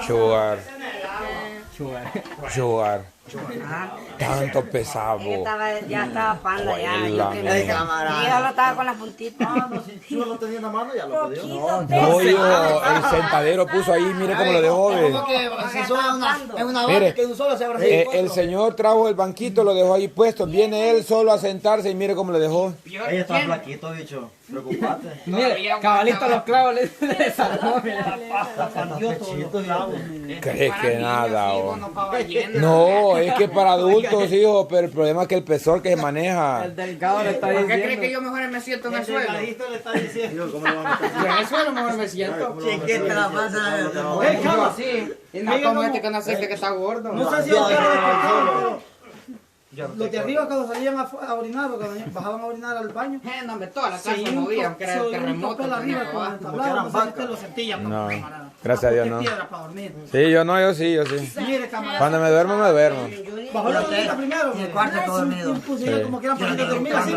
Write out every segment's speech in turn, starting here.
Sugar. Sugar. Tanto pesado. Ya estaba panda ya. Hola, Ya lo estaba con las puntitas. Si yo lo tenía en la mano, ya lo pidió. No, hijo, el sentadero puso ahí, mire cómo lo dejó. Ve. Si solo es una Mire, vaca que un solo se habrá sido el señor trajo el banquito, lo dejó ahí puesto. Viene él solo a sentarse y mire cómo lo dejó. Ella está flaquito, bicho. Preocupate. Mire, cabalito los clavos le salvó, ¿Crees que nada? No, es que para adultos, hijo, pero el problema es que el pesor que se maneja. El delgado le está ¿Por diciendo. qué cree que yo mejor me siento en el suelo? le está diciendo. ¿Cómo le vamos a Yo en el suelo mejor me siento. Chiquita la pasa. ¿Cómo así? Y no como este que no sé que está gordo. No sé si ustedes despertaron. Los de arriba cuando salían a orinar, cuando bajaban a orinar al baño, No, hombre, toda la casa movía, aunque era el terremoto. arriba con el tablado, no sé si ustedes lo sentían. No, camarada. gracias a Dios, ¿Qué no. piedra para dormir? Sí, yo sí. Mire, camarada. Cuando me duermo, me duermo. Bajó la bolita primero. En el cuarto todo dormido. Pusieron como que eran para dormir así.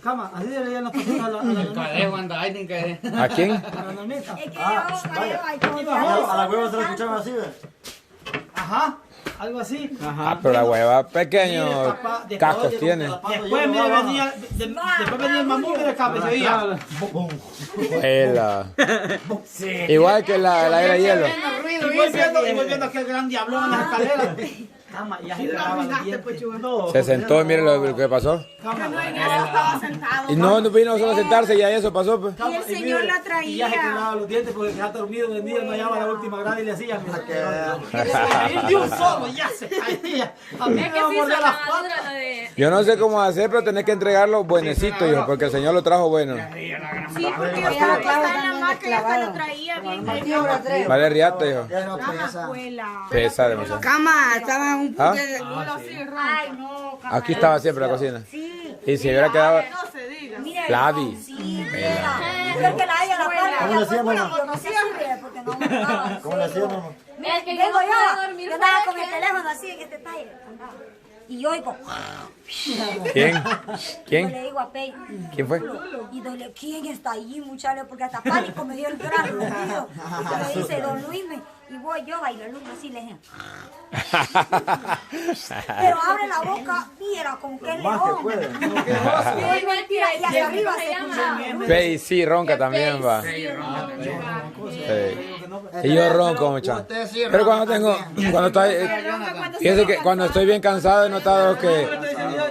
Cama, así deberían los pasados a la Cadejo anda ahí, que... ¿A quién? a la normita. Es que yo, Y bajó. A la hueva se lo escucharon así, ¿ves? Ajá, algo así. Ah, pero la hueva pequeños cascos tiene. Después mire, venía, después venía el mamú, mire, cabrón, se veía. Ela. Igual que la era hielo. Y volviendo aquel gran diablón en las escaleras. Cama, y así grababa los dientes. No, Se sentó y mire lo que pasó. cama. estaba sentado. Y no vino solo a sentarse y ya eso pasó. Pues. Y el señor la Y ya se traía. quebraba los dientes porque ya dormido, vendido, no hallaba la última grada y le hacía. Y de un solo, ya se caía. A mí me va a morder las patas. Yo no sé cómo hacer, pero tenés que entregarlo buenecito, hijo, porque el Señor lo trajo bueno. Sí, porque yo estaba acostada en la maca y hasta lo traía bien. Vale riata, hijo. Abuela. Pesa demasiado. Cama, estaba un ¿Ah? Ay, no, cama. Aquí estaba siempre la cocina. Sí. Y si hubiera quedado... Mira, Flavi. sí, mira. Creo que la haya la ¿Cómo le hacían, mamá? Yo no sé si porque no me gustaba. ¿Cómo le hacían, mamá? Mira, es que vengo yo andaba con el teléfono así en este talle. Y yo oigo. ¿Quién? Yo ¿Quién? le digo a Pei. ¿Quién fue? Y doble, ¿quién está allí, muchachos? Porque hasta pánico me dio el gran ruido. Y me dice, don Luis, y voy yo, bailo el así, le dije. Pero abre la boca, mira, como que el león. Y mentira, y hacia arriba se escuchaba. Pei, sí, ronca también va. Sí. Y yo ronco, muchacho. Pero cuando tengo... Cuando estoy... Fíjese que cuando estoy bien cansado he notado que...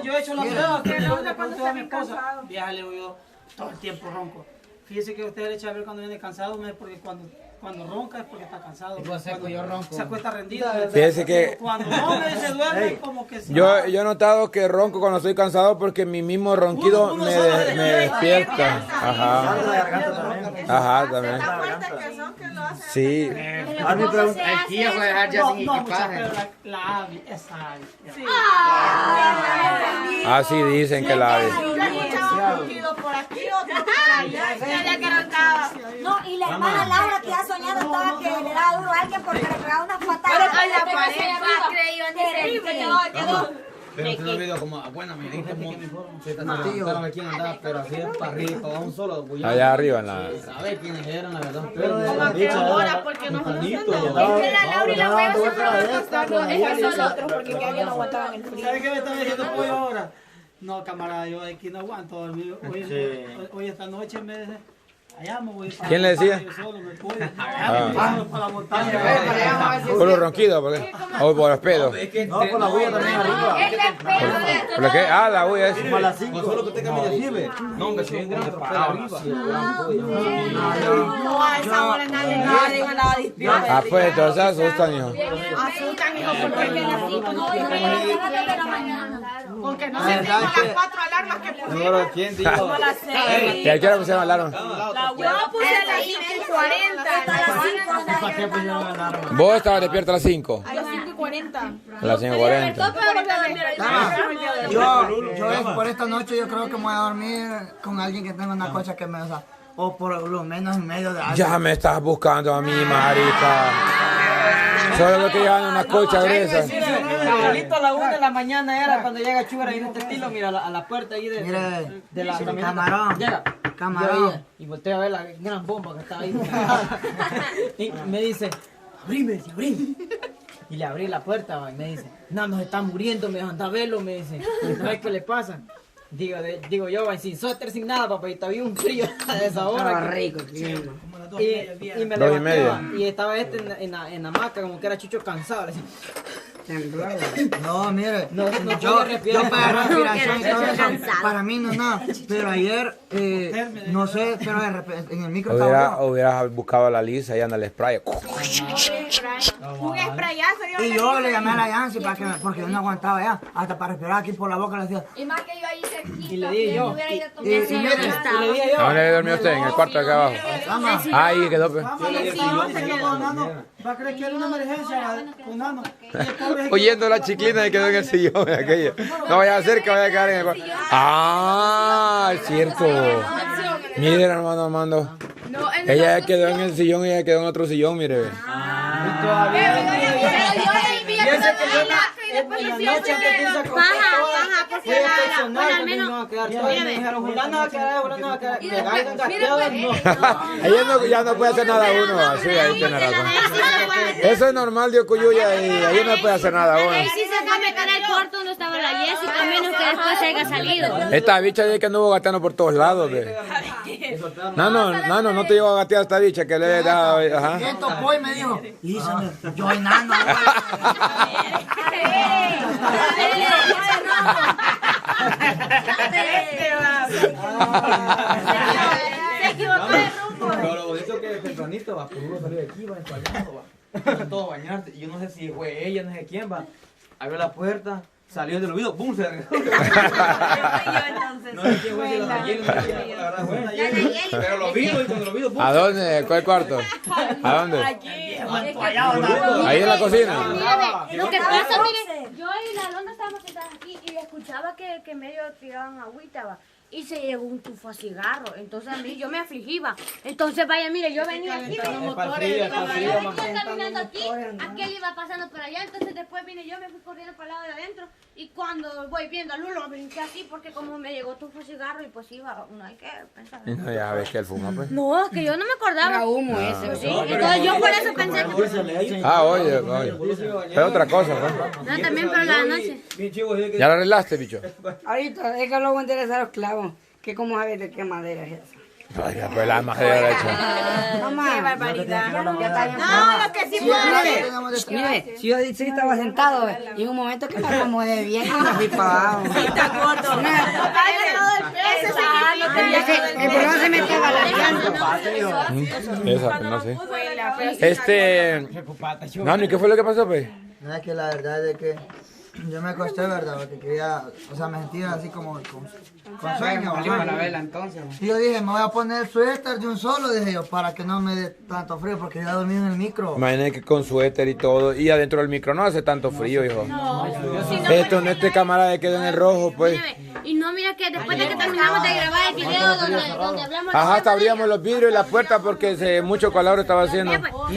Yo he hecho la prueba que le pregunté a mi esposa. Vieja, le oigo todo el tiempo ronco. Fíjese que usted le echa a ver cuando viene cansado, no es porque cuando ronca es porque está cansado. Yo ronco. Se acuesta rendido. Fíjese que... Cuando ronca y se duerme, como que sí. Yo he notado que ronco cuando estoy cansado porque mi mismo ronquido me despierta. Ajá. Ajá, también. Sí. Aquí ya voy a dejar ya sin No, muchacha, equipaje. pero la Abby, esa Abby. Sí. Así dicen que la ave. No, y la hermana Laura que ya soñado estaba que le daba duro a alguien porque le pegaba unas patadas. Pero usted no olvidó como, bueno, me dijo como se trataron aquí en andar, pero así es para arriba, para un solo. Allá arriba en la... ¿Sabe quiénes eran, la verdad? Ahora, porque nosotros es que la Laura y la hueva se fueron a acostarnos, es nosotros, porque que alguien no aguantaba en el frío. ¿Sabe qué me está diciendo pollo ahora? No, camarada, yo aquí no aguanto dormir. Hoy esta noche me dice, allá me voy para ¿Quién le decía? Yo solo me voy. Allá me voy para la montaña. Por los ronquidos, ¿por qué? O por los pedos. No, por la huella también arriba. ¿Por lo que? Ah, la bulla es. Como a las 5. Solo que usted camine así, ve. No, hombre, si bien grande, para arriba. No, a esa hora nadie andaba despierto. Ah, pues entonces asustan, hijo. Asustan, hijo, porque es que las 5 no aunque no se tengan las 4 alarmas que pusieron. ¿Quién dijo? Como a las 6. ¿Y a qué hora pusieron alarma? Yo puse a las 5:40. ¿Vos estabas despierto a las 5? A las 5:40. A las 5:40. Yo por esta noche yo creo que me voy a dormir con alguien que tenga una cocha que me... O por lo menos en medio de algo. Ya me estás buscando a mí, marica. Solo lo que llevan una colcha gruesa. Cabalito a la 1 de la mañana era cuando llega Chubera y en este estilo, mira, a la puerta ahí de la camioneta. Camarón. Llega. Camarón. Y voltea a ver la gran bomba que está ahí. Y me dice, abrime, decía, abrime. Y le abrí la puerta, va, y me dice, no, nos está muriendo, me dijo, anda a verlo, me dice, no ves qué le pasa. Digo yo, va, sin suéter, sin nada, papá, y estaba bien un frío a esa hora. Estaba rico, Y me 2:30. levantaba, y estaba en la hamaca, como que era Chucho cansado, le decía, No, mire, no yo podía respirar. para respiración y todo eso, cansado. para mí no es nada. Pero ayer, no sé, pero de repente, en el micro estaba yo. Hubieras buscado a la Lisa y anda el spray. Un sprayazo. Y yo le llamé a la Yancy para que, porque yo no aguantaba ya, hasta para respirar aquí por la boca le decía. Y más que yo ahí cerquita. Y le dije yo. Y mire, Y le dije yo. ¿Dónde dormió usted? ¿En el cuarto de acá abajo? vamos, Ahí quedó, pues. Va a creer que era una emergencia con Nano. Oyendo la chiclina y quedó en el sillón aquello. No vaya a ser que vaya a quedar en el cuarto. Ah, es cierto. Mire, hermano Armando. Ella quedó en el sillón y ella quedó en otro sillón, mire. Ella ya no puede hacer nada a uno, así, ahí tiene razón. Eso es normal de Ocuyuya y ahí no puede hacer nada a uno. Ahí sí se fue a meter al cuarto donde estaba la Jessica, a menos que después se haya salido. Esta bicha ya que anduvo gateando por todos lados, ve. No te llevo a gatear a esta bicha que le he dado, ajá. y topó y me dijo, Isa, yo enano. Se equivocó de rumbo. Pero lo bonito que tempranito va, por uno salió de aquí, va empallado, va. Todo bañarte. Y yo no sé si fue ella, no sé quién va. Abrió la puerta, salió del olvido, ¡pum! Se regresó. No sé quién fue, si la Nayeli, la verdad fue Nayeli. Pero lo vino y cuando lo vino, ¡pum! ¿A dónde? ¿Cuál cuarto? ¿A dónde? Ahí en la cocina. Lo que pasa, mire, yo y la Alondra estábamos sentadas aquí y escuchaba que medio tiraban agüita, va. Y se llegó un tufo a cigarro, entonces a mí yo me afligía. Entonces vaya, mire, yo venía aquí, yo caminando aquí, aquel iba pasando por allá, entonces después vine yo, me fui corriendo para el lado de adentro y cuando voy viendo a Lulo, me brinqué así porque como me llegó tufo a cigarro y pues iba, no hay que pensar. No, ya ves que él fuma, pues. No, es que yo no me acordaba. Era humo ese. Sí, entonces yo por eso pensé que... Ah, oye. Pero otra cosa, ¿no? No, también para la noche. ¿Ya lo arreglaste, bicho? Ahorita, es que luego voy a interesar a los clavos. Que como sabes de qué madera es esa. Ay, pues la madera hecha. Mamá. Qué barbaridad. No, lo que sí puede. Mire, si yo sí estaba sentado, y en un momento que me acomodé bien, y me fui para abajo. El problema se me estaba balanceando. Esa, pues no sé. Nani, ¿qué fue lo que pasó, pues? No, es que la verdad es que yo me acosté, ¿verdad? Porque quería, o sea, me sentía así como con sueño. Salimos a la ajá. vela entonces. Y yo dije, me voy a poner el suéter de un solo, dije yo, para que no me dé tanto frío, porque yo he dormido en el micro. Imagínate que con suéter y todo, y adentro del micro no hace tanto frío, hijo. Esto en este camarada quedó en el rojo, pues. Y no, mira que después de que terminamos de grabar el video donde hablamos... Ajá, hasta abríamos los vidrios y la puerta porque mucho calor estaba haciendo. Después de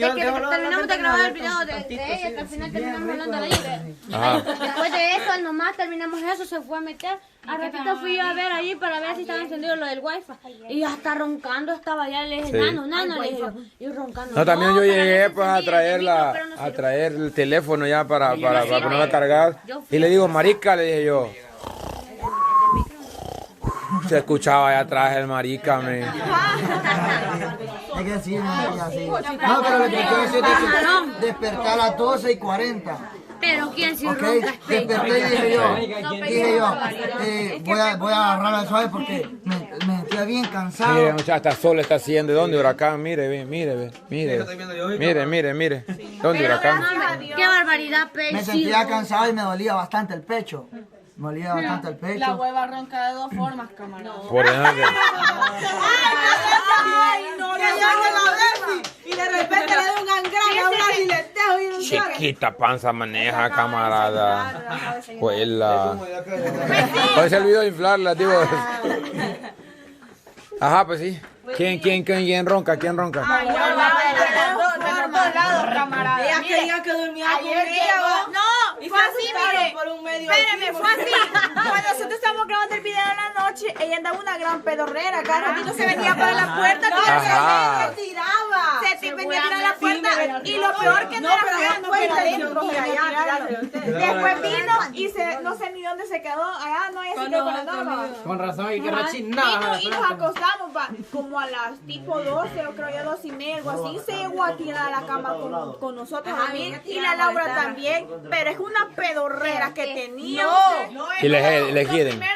que terminamos de grabar el video de ella, que al final terminamos hablando de ella. Ajá. Después de eso, nomás terminamos eso, se fue a meter. A ratito fui yo a ver allí para ver si estaba encendido lo del wifi. Y hasta roncando estaba ya, le dije, Sí. nano, le dije yo. Y roncando. No, también yo para llegué ver si pues a encendía traer el micro, pero no sirvió. traer el teléfono ya para ponerlo a cargar. Y le digo, marica, le dije yo. Se escuchaba allá atrás el marica, me. Es que sí, así. No, pero lo que quiero decir es que desperté a las 12:40. Pero quién si Ok, ronca desperté y dije yo, voy a agarrar al suave porque me sentía bien cansado. Mire, muchacha, hasta sol está haciendo. ¿Dónde huracán? Mire. ¿Dónde huracán? Qué barbaridad, Me pecho. sentía cansado y me dolía bastante el pecho. Me dolía bastante el La pecho. hueva ronca de dos formas, camarada. Por delante. Y de repente le doy un gangrana, un gileteo y un Chiquita panza maneja, camarada. Huela. Hoy se olvidó de inflarla, digo. Ajá, pues sí. ¿Quién ronca? ¿Quién ronca? Ella quería que durmiera con ella. No, Y fue así, mire. por un medio. Espérame, fue así. Cuando nosotros estábamos grabando el video en la noche, ella andaba una gran pedorrera. Cada ratito se venía para la puerta, Ajá. se tiraba. Se venía a tirar la puerta. Y lo peor que no era fea, no fue adentro. Después vino y no sé ni dónde se quedó. Allá no, ella se quedó con la norma. Con razón, y que rechinaba. Y nos acostamos, como a las tipo 12 o creo yo 12:30, algo así. Se llegó a tirar a la cama con nosotros también. Y la Laura también. Pero es una pedorrera que tenía. Y le quieren. Ella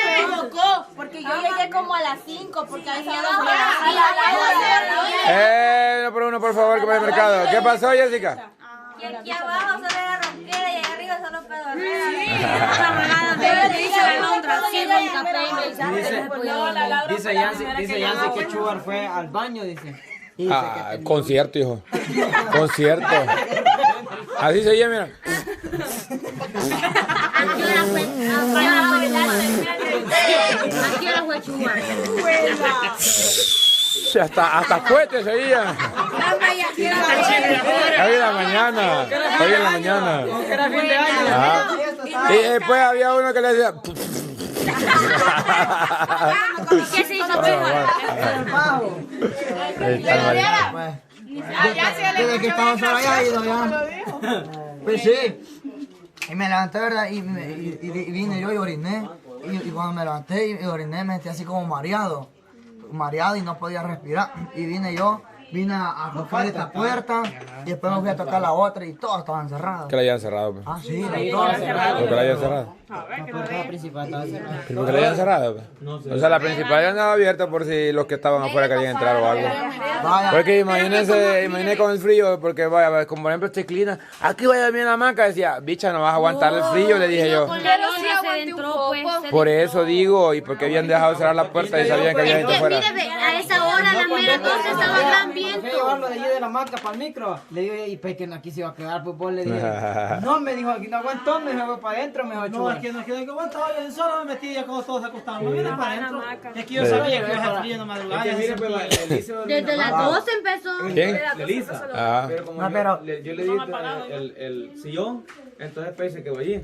se equivocó, porque yo llegué como a las 5, porque a esa hora No, por uno, por favor, que vaya al mercado. ¿Qué pasó, Jessica? Y aquí abajo solo era ronquera y allá arriba solo pedorreras. Dice Yancy que Chugar fue al baño, dice. Concierto, hijo. Concierto. Así se oye, mira. Aquí era fue Chugar. Hasta fuerte se oía. Hoy en la mañana. Hoy en la mañana. Ajá. Y después había uno que le decía. ¿Qué se hizo Desde que estaba solo allá, ido ya. Pues sí. Y me levanté, ¿verdad? Y vine yo y oriné. Y cuando me levanté y oriné, me sentí así como mareado y no podía respirar. Y vine a tocar esta puerta y después me fui a tocar la otra y todas estaban cerradas. Que la hayan cerrado, pues. Ah, sí, ¿Por qué la hayan cerrado? La puerta principal estaba cerrada. ¿Por qué la hayan cerrado? Pues? O sea, la principal ya andaba abierta por si los que estaban afuera querían entrar o algo. Porque imagínense con el frío, porque vaya, como por ejemplo Chiclina, aquí vaya bien la hamaca, decía, bicha, no vas a aguantar el frío, le dije yo. Por eso digo, y porque habían dejado cerrar la puerta y sabían que había gente afuera. A esa hora las meras cosas estaban tan bien. Fui a llevarlo de allí de la marca para el micro. Le digo, y pues que aquí se iba a quedar, pues vos le dije. No, me dijo, aquí no aguantó, me dijo, para adentro, me dijo, No, es que aguantaba yo solo me metí ya cuando todos se acostaban. Me vine para adentro. Es que yo sabía que iba a frío en la madrugada. Desde las 12 empezó. ¿Quién? Lisa. Ajá. Pero como yo le di el sillón, entonces pues se quedó allí.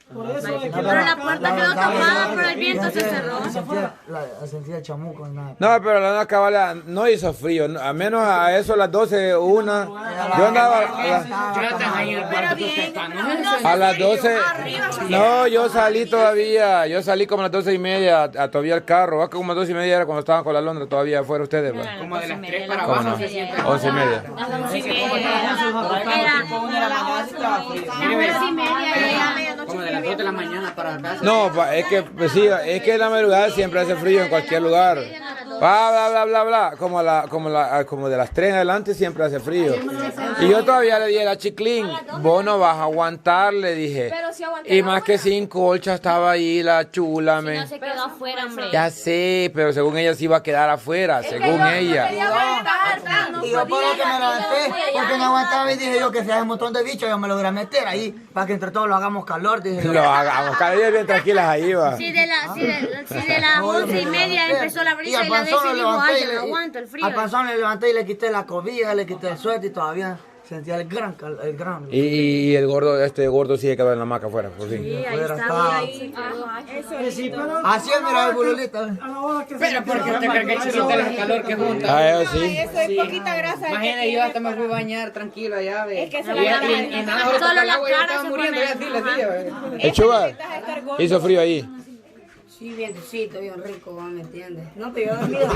Por eso es que Pero la puerta quedó tapada, pero el viento se cerró. Sentía el chamuco y nada. No, pero la cabala no hizo frío, a menos a eso a las 12, una. Yo andaba a las 12. No, yo salí todavía, yo salí como a las 12:30 a todavía el carro. Va como a las 12:30 era cuando estaban con la Londra todavía afuera ustedes. ¿Va? como de las 3 para ¿Cómo abajo. no? 11:30. Como de las 2 de la mañana para la casa. No, es que pues sí, es que en la madrugada siempre hace frío en cualquier lugar. Bla. Como de las 3 en adelante siempre hace frío. Y yo todavía le dije a la Chiclín, vos no vas a aguantar, le dije. Y más que sin colcha estaba ahí la chula, No se quedó afuera, hombre. Ya sé, pero según ella se iba a quedar afuera, según ella. Y yo por lo que me levanté, porque no aguantaba y dije yo que si hay un montón de bichos, yo me lo voy a meter ahí para que entre todos lo hagamos calor, dije yo. Lo hagamos, cada día bien tranquilas ahí va. Si de las 11:30 empezó la brisa y la dijo, ay, yo no aguanto el frío. Al panzón le levanté y le quité la cobija, le quité el suéter y todavía sentía el gran. Y el gordo sí quedó en la hamaca afuera, por fin. Sí, ahí estaba. Así es, mira el bululito. Pero porque te cree que el churrito le hace calor que junta. Ah, eso sí. Eso es poquita grasa. Imagínate, yo hasta me fui a bañar tranquilo allá, ve. Es que se Y nada, ahorita Solo el la agua yo cara estaba se muriendo, pone ya sí les dije, ve. El Chugar, hizo frío ahí. Sí, vientecito, bien rico, ¿me entiendes? No, pero yo he dormido.